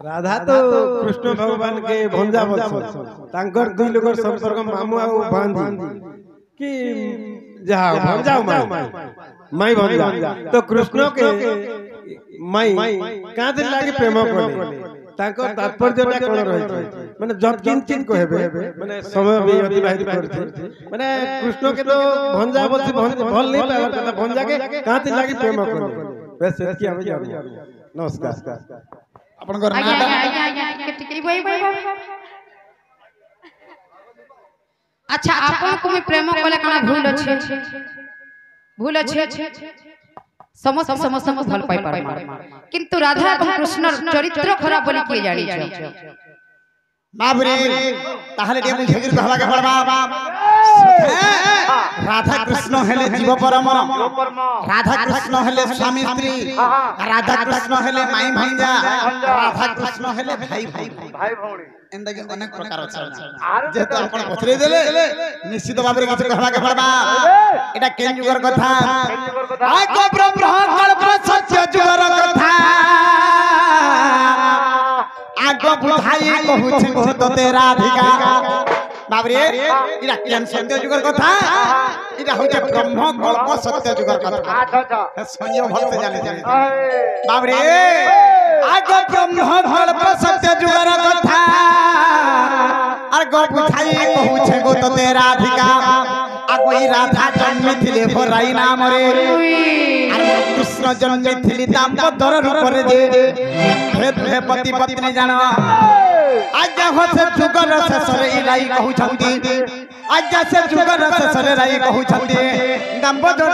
राधा तो कृष्ण भगवान के भंजा तांकर दुई लोग संपर्क मामू आ बांधी कि जहा भंजा माई भंजा तो कृष्ण के माई का दिन लागे प्रेम कोले तांको तात्पर्यटा कोन रही माने जब किंचित कहबे माने समय भी अतिबाहित करछे माने कृष्ण के तो भंजा बोलछि भल नहीं पावर कथा भंजा के का दिन लागे प्रेम कोले बस सेत की आवे नमस्कार अपन घर अच्छा आपन को में प्रेम कोले काना भूल अछि समस्त को भल पाई पार किंतु राधा और कृष्ण चरित्र खराब बोली के जानी छ बाबरे ताहले टे मुझे गिर कहवा के पड़बा राधा कृष्ण हेले जीव परम राधा कृष्ण हेले स्वामी स्त्री राधा कृष्ण हेले माई भंजा राधा कृष्ण हेले भाई भौणी एंदा के अनेक प्रकार अछि जे तो आपण पछरे देले निश्चित बाबरे किछ कहवा के पड़बा एटा केन जुगर कथा आको ब्रह्म कल्प सत्य जुगर कथा आगो बुझाई कहू छी बहुत तेरा अधिकार बाबरे इरा केन सत्य जुगर कथा इरा होचे ब्रह्म कल्प सत्य जुगर कथा अच्छा संयोग भक्त जाने बाबरे आगो ब्रह्म कल्प सत्य जुगर कथा आगो बुझाई कहू छी बहुत तेरा अधिकार आगो राधा जन्म थिले भराई नाम रे कृष्ण जन्म थिली दामोदर रूप रे जे पति पत्नी जान आज से जुगर शेषरे इलाई कहू छंती आज से जुगर शेषरे राई कहू छंती दामोदर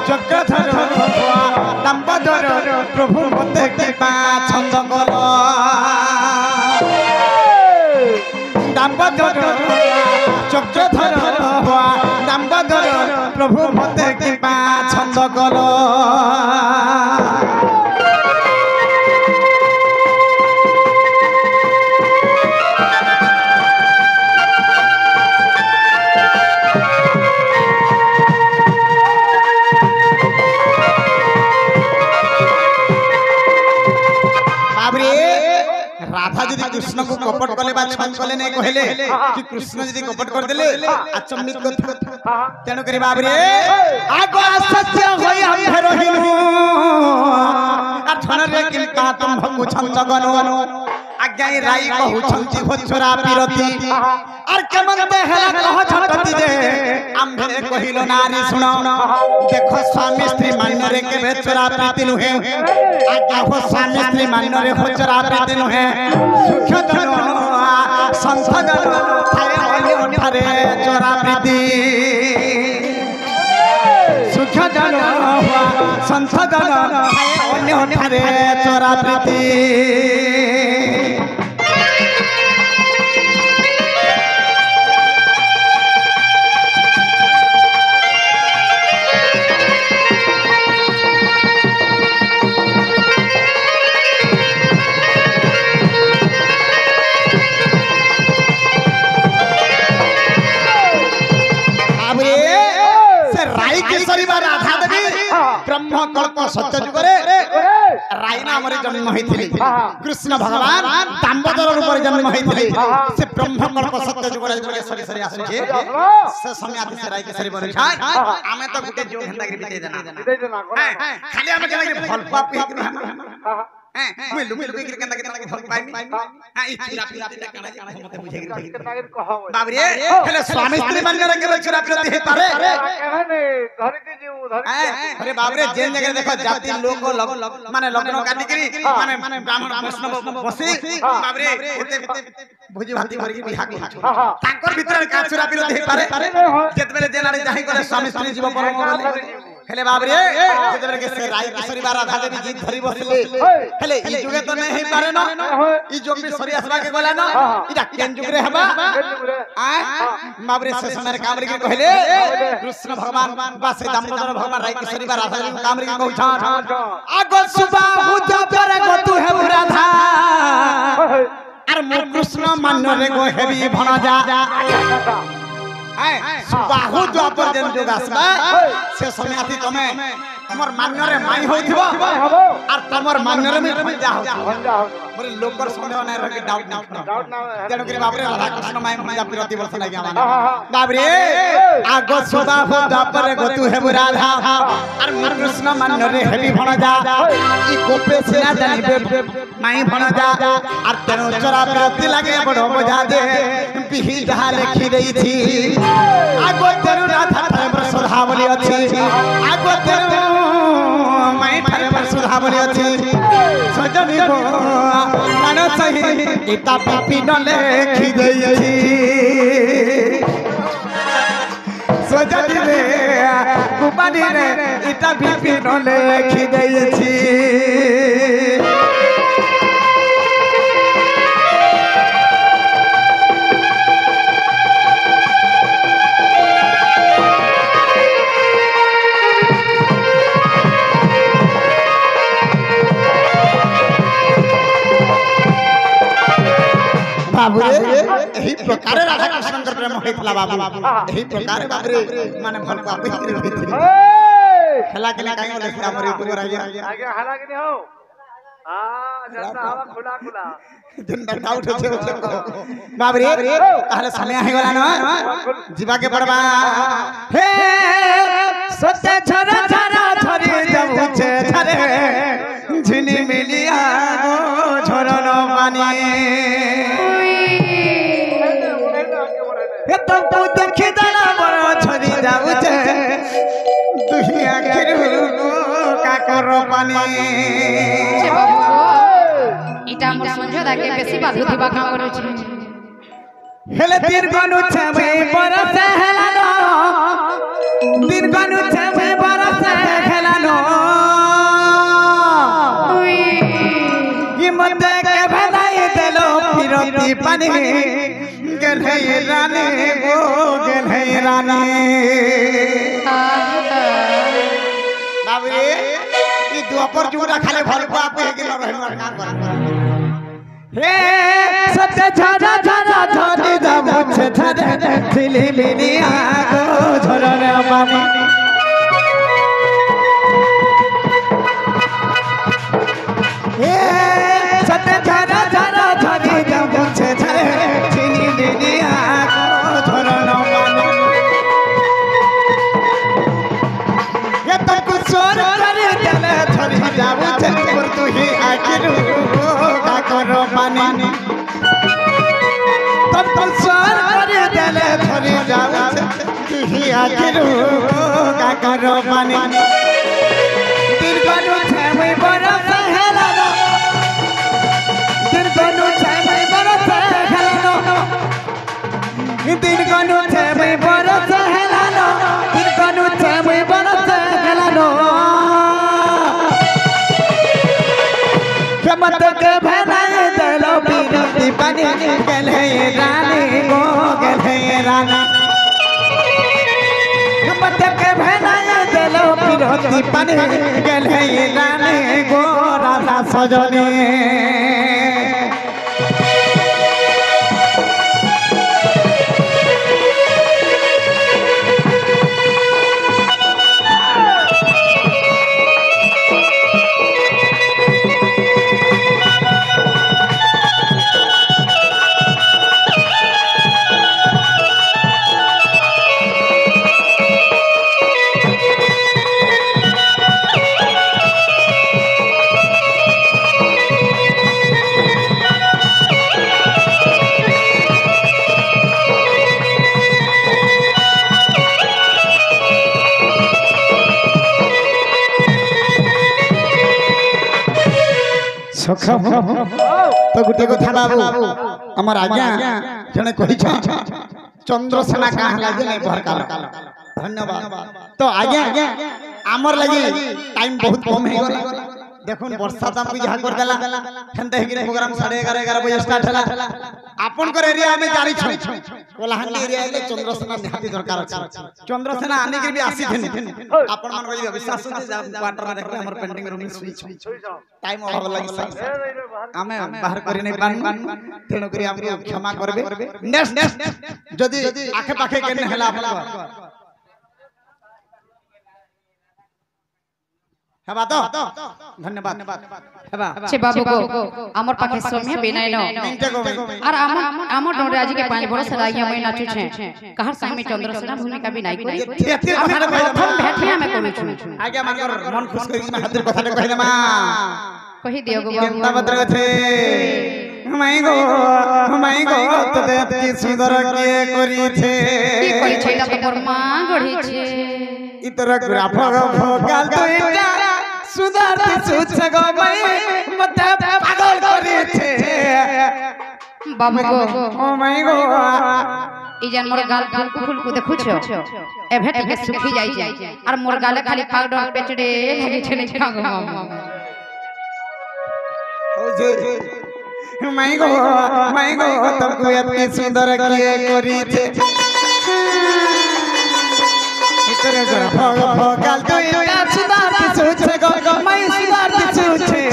चक्रधर दामोदर प्रभु मते कृपा छंद कल दामोदर चक्रधर दामोदर प्रभु मते कृपा छंद कल राधा यदि कृष्ण को कपट कले बा छल कले नै कहले कि कृष्ण यदि कपट कर देले अचम्मित कथा तेनु करी बाबरे आगो सत्य होई हम रहिनु आ धन रे किंता तुम भगु छंद गनो आज्ञा राई कहू छंती होछरा पिरती आर केमंते हेला कह छटती जे आम्भे कहिलो नारी सुनो देखो स्वामी स्त्री मान्य रे के बेचरा प्रीति नुहे आज्ञा हो स्वामी स्त्री मान्य रे होछरा प्रीति नुहे सुख धन संसद थारे अन्य थारे चोरा प्रीति सुख धन संसद थारे अन्य थारे चोरा प्रीति ब्रह्म कल्प सत्य जुगरे राई नाम रे जन्म होइथिले कृष्ण भगवान दामोदर रूप रे जन्म होइथिले से ब्रह्म कल्प सत्य जुगरे जगे सरी सरी आसे से समय आते से राई के सरी बने आमे तो गुटे जो हेंदा के बिते देना खाली आमे केना के फल पाप के मैं लुके लुके के केना के फल पाइमी हां ई चूरा पीते काना मते बुझे के बाबरे हेले स्वामी स्त्री मन रे के चूरा पीते हे पारे कहने धरती जीव धरती अरे बाबरे जेन जगह देखो जाति लोग माने लग्न काटी करी माने ब्राह्मण वैष्णव बसी बाबरे एते भोजी भाती भरी बिहा को तांकर भीतर का चूरा पीते हे पारे जेतबेले जेनारे जाहि करे स्वामी स्त्री जीव परम बोले हेले बाबरे जेतबेले के से राई किशोरी बा राधा देवी जीत धरी बसले हेले ई जुगे तो नहीं पारे न ई जुग में सरी आसबा के गला न इटा केन जुग रे हबा आ बाबरे से समय काम रे कहले कृष्ण भगवान बा से दामोदर भगवान राई किशोरी बा राधा देवी काम रे कहू छा आगो सुबा हुजा पर गो तू हे राधा अर मो कृष्ण मन रे गो हेबी भण जा सुबाहु द्वापर जन जोग आसबा से समय आती तमे हमर मान्यरे माई होइथिबो आर तमर मान्यरे में भंजा हो मोर लोकर संदेह नै रहे डाउट ना तेनु करी बाबरे राधा कृष्ण माई भंजा प्रति वर्ष लागे आमा बाबरे आगो सुबाहु द्वापर गतु हेबु राधा आर मोर कृष्ण मान्यरे हेबी भणजा ई गोपे सिना जानिबे माई भणजा आर तेनु चरा प्रति लागे बडो मजा दे बिही जहा लिखि देई छी आगो तेनु राधा ठाकुर सुधावली अछि आगो तेनु माई ठाकुर सुधावली अछि सजनी को मन सही इता पापी न लिखि देई छी सजनी रे कुमारी रे इता पापी न लिखि देई छी बाबू एही प्रकार राधा कृष्ण कर प्रेम होइतला बाबू एही प्रकार बाबरे माने भल पापी करे होइतली हला के काई बोले हमरे ऊपर आ गया आगे हला के हो हां जंदा हवा खुला खुला जंदा डाउट होचे बाबरे ताले समय आइ गला न जीवा के पड़बा हे सत्य छरा छरा छरी जब छे छरे झिनी मिलिया गो झरन पानी हे तो तू देखि दला बड़ छरी जाउ छे दुही आखिर का कर पानी छे बाबू इटा मोर संझोदा के बेसी बाधु दिबा काम करू छी हेले तीर गनु छे में बरस हेलानो तीर गनु छे में बरस हेलानो ई मते के भलाई देलो फिरती पानी गेलहे रानी गो गेलहे रानी बाबू ई द्वापर जुड़ा खाले भल बाप हे गेल रहन काम कर हे सत्य झरा झरा झरी जाबु छे झरे थिली मिनी आगो झरने पानी हे सत्य झरा झरा झरी जाबु छे झरे थिली मिनी आगो झरने पानी ये तो कुछ सोर करे चले झरी जाबु छे पर तू ही आखिर का करो पानी तब तो सोर करे चले झरी जाबु छे तू ही आखिर का करो पानी तीर गनु छे में बरस हेलानो तीर गनु छे में बरस हेलानो तीर गनु छे में बरस हेलानो तीर गनु छे में बरस हेलानो मत के भनाए देलो बीरती पानी गेले रानी गो गेले रानी मत के भनाए देलो बीरती पानी गेले रानी गो राधा सजनी तो गुटे को था बाबू हमर आज्ञा जने कहि छ चंद्रसेना का लागे नै भरकाल धन्यवाद तो आज्ञा हमर लगी टाइम बहुत कम है गला देखुन वर्षा दाम भी जहा कर देला हेंते हे प्रोग्राम 11:30 बजे स्टार्ट हला आपन कर एरिया में जारी छ कोलाहांडी एरिया ले चंद्रसेना निहाती दरकार अछि चंद्रसेना आने के भी आसी थेनी आपण मन को विश्वास से क्वार्टर में देखले हमर पेंटिंग रूम में स्विच टाइम अभाव लागि हमें बाहर करि नै पान तेनो करी हमके क्षमा करबे नेक्स्ट जदी आखे पाखे केने हला अपन हेबा तो धन्यवाद हेबा छे बाबू को हमर पाखे समय बेनाइ न और हमर डोरे आज के 5 बरस लागिया मैं नाचू छे कहर समय में चंद्रसेना भूमिका भी नाइ करी हम प्रथम भेटिया में करू छु आगे मानकर मन खुश करी में हाथ कथा कहले मा कहि दियो गो केंता बदर छे माई गो तते की सुंदर किए करी छे की करी छै त तोर मां गढ़ी छे इतर ग्राफ भोगाल तो इटा सुंदर सुछ गो मई मते पागल करी छे बाबू गो ओ माई गो ई जन मोर गाल फूल को देखु छो ए भेट के सुखी जाई छै और मोर गाले खाली पाउडर पेचड़े लागे छै नै खागो माई गो तुमको इतनी सुंदर किए करी छे इतर ग्राफ भोगाल तो इटा सुंदर सुछ गो मई सुंदर सुछे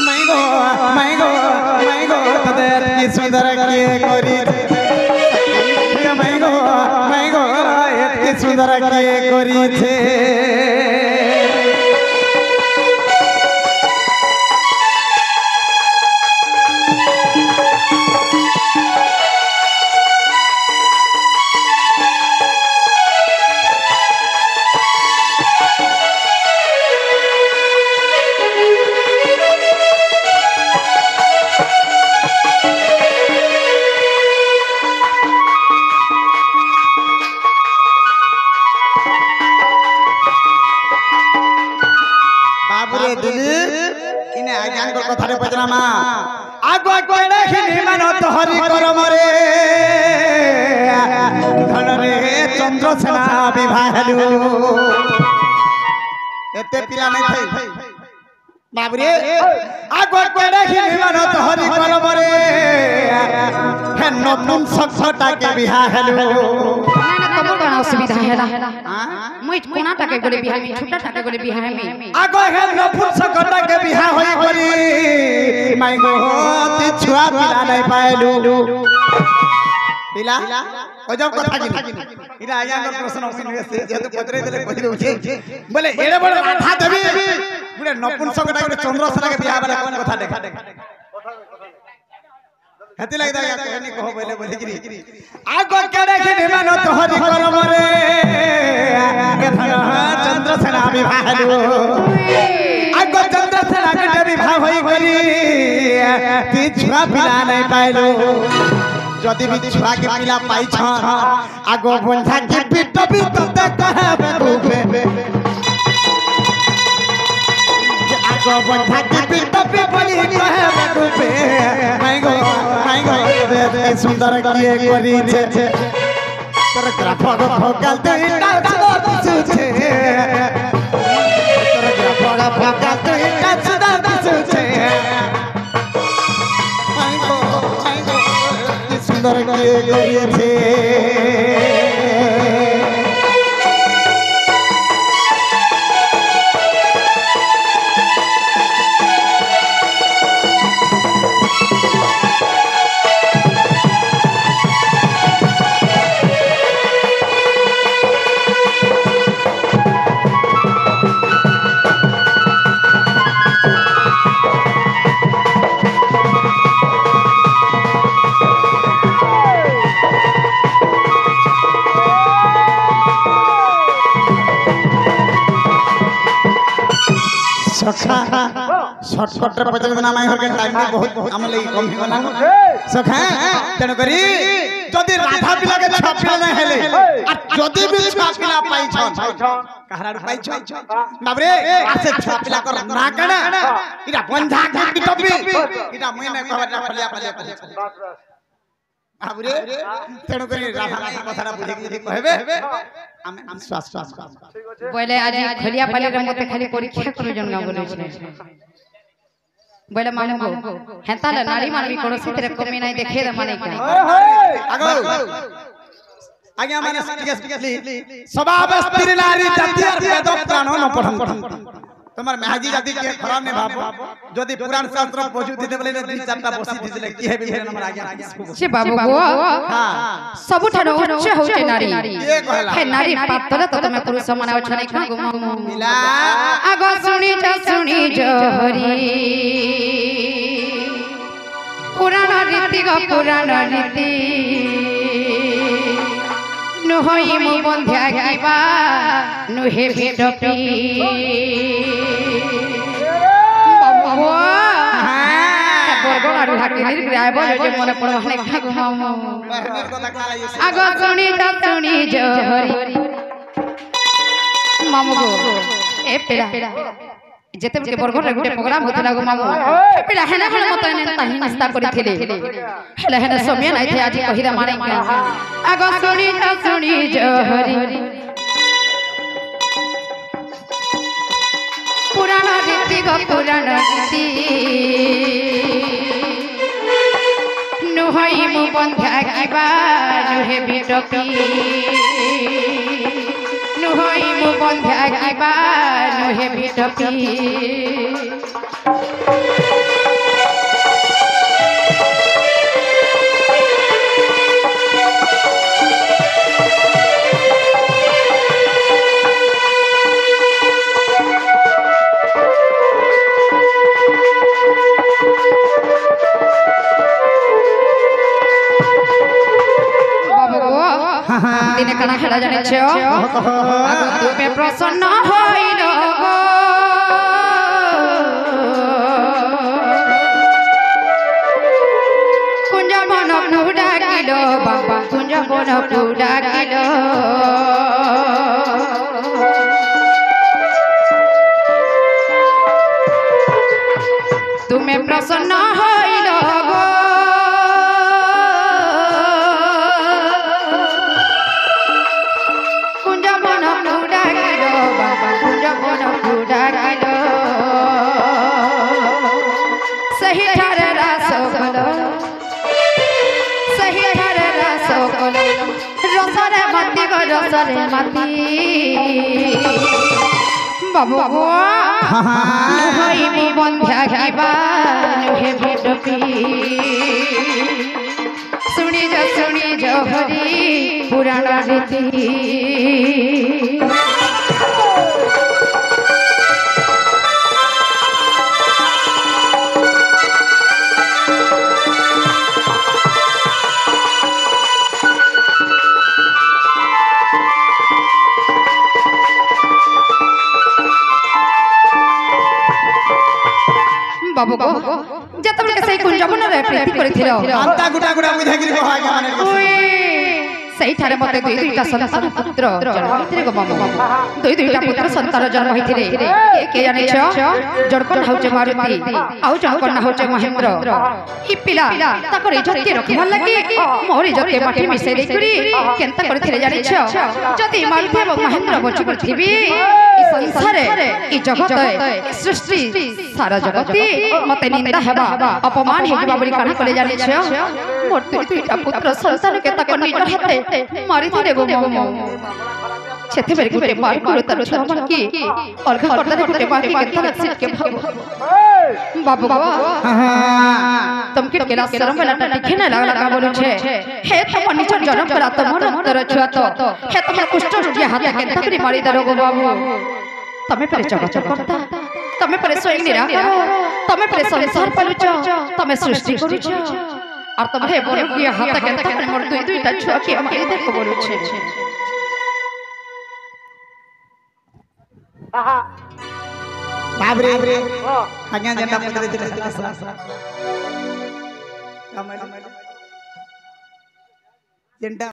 माई गो तते की सुंदर किए करी छे माई गो इतनी सुंदर किए करी छे कथारे पजरामा आगो कोइडा खिनि मानो तोहरी करम रे धन रे चंद्रसेना विवाहलु एते पिला नै थई बाबू रे आगो कोइडा खिनि मानो तोहरी करम रे हे नपुन सखटा के विवाहलु तमो बना असुविधा हैला मुई कोना टाके गोले बिहा में छोटा टाके गोले बिहा में आगो हे नपुन सखटा के बिहा होई करी माई गो ती छुआ पिला नै पाएलु पिला ओ जब कथा कि इरा आया कर प्रश्न उसिन से जेतु पत्रे देले कहि उठे बोले एड़े बड़े माथा देबी गुडे नपुन सखटा के चंद्रसेना के बिहा वाला कोन कथा देखा हति लाग दा कहनी कहो बोले गिरी आगो केड़े के निमानो तोहरी करम रे चंद्रसेना विवाहलु आगो चंद्रसेना के विवाह होई करी ती छुआ पिला नै पाइलु जदी भी छुआ के पिला पाई छ आगो बंधा के पिट पिट कहबे गुबे आगो बंधा के पिट पिट बोली कहबे गुबे माई गो सुंदर किए करी छे तर ग्राफ भोगाल तो इटा सुंदर सुछे तर ग्राफ भोगाल तो इटा सुंदर सुछे माई गो सुंदर किए करी छे सखा शॉर्टकट रे पचल बिना माई घर के टाइम में बहुत हम लई कम ही गला सखा तण करी जदी राधा पिला के छापिला नै हेले आ जदी भी छापिला पाई छन कहरा पाई छन बाबरे आसे छापिला कर ना कना इरा बंधा के टपी इरा मुई नै कहबा फलिया फलिया बाबरे तण करी राधा माई कथारा बुझे कि कहबे आमे विश्वास बोले आज खलिया पाले रे मते खाली परीक्षा करू जन बोले छै बोले मामू को हेता ले नारी मानवी कोड़सी तेरे कमी नहीं देखे रे माने का आगो आज्ञा माने स्वभाव स्त्री नारी जाति और वेद पुराण न पढ़न তোমার মেহাজি জাতি কে খরাম নে ভাবো যদি পুরাণ শাস্ত্র পজু দিতে বলে দুই চারটা বসি দিলে কি হবে ফের আমার আগে সে বাবু গো হ্যাঁ সবুঠানো উচ্চ হউছে নারী হে নারী পাত্র তো তুমি পুরুষ সমান অছ নাই কা মিলা আগ শুনি জহরি পুরাণ রীতি গো পুরাণ রীতি নুহই মু বন্ধ্যা গাইবা নুহে ভিডপি বাবা বরগড় হাকি নির্গ্রায় বলে যে মনে পড়বা নাই খাগো মামু আগ শুনি জহরি মামু গো এ পেড়া যেতে বকে বরগড় গুটে প্রোগ্রাম হতলা গো মামু এ পেড়া হেনা হেনা মত এনে তাহি নাস্তা করিছিলে হেলা হেনা সময় নাই থে আজি কহিরা মারে আগ শুনি জহরি পুরাণ রীতি গো পুরাণ রীতি নুহই মু বন্ধ্যা গাইবা নুহে বিটপি নুহই মু বন্ধ্যা গাইবা নুহে বিটপি দিনে কানা খেলা জানিছ তুমি প্রসন্ন হইল গো কুঞ্জ বন ডাকিল বাবা কুঞ্জ বন ডাকিল তুমি প্রসন্ন হইল গো सही ठारे रासोगलो सही ठारे रासोगलो रसरे मती गो रसरे मती बाबू गो नुहई मु बंध्या गाइबा नुहे बिटपी सुनी जो हरि पुराण रीति बाबू को जत बले सही कुंज बन रे प्रीति करिथिलो अंता गुटा गुटा बुझागिरी को हागा माने सही ठारे मते दुई दुईटा संतान पुत्र जन्म होइथिरे गो मामू दुई दुईटा पुत्र संतान जन्म होइथिरे के जाने छ जड़कन होचे मारुति आउ जड़कन होचे महेंद्र हि पिला ताकर इज्जत के रखवा लागि मोर इज्जत के माटी मिसे दे करी केनता करथिरे जाने छ जदी मारुति एवं महेंद्र बचि करथिबी ई संसारे ई जगत ई सृष्टि सारा जगति मते निंदा हेबा अपमान हेबा बली काना कले जाने छ मोर दुईटा पुत्र संतान के ताकर निज हाथे मारी थिरे गो मामू छेते बेर गुटे मार करो त छमन की अलगा करता गुटे मार के केता सिट के बाबू बाबा तुम के केला शरम वाला टिके ना लागला का बोलु छे हे तुम निज जन्म करा तुमर अंतर छुआ तो हे तुम कुष्ठ रोगी हाथ केता करी मारी दरो गो बाबू तमे परे चकचक करता तमे परे स्वयं निराकार तमे परे संसार पालुच तमे सृष्टि करूछ और तुम्हारे बोलो कि हाथ केनता करे मोर दुई दुईटा छुआ के मारी दे को बोलु छे बाप रे आज्ञा जेंडा पकड़े दिले जेंडा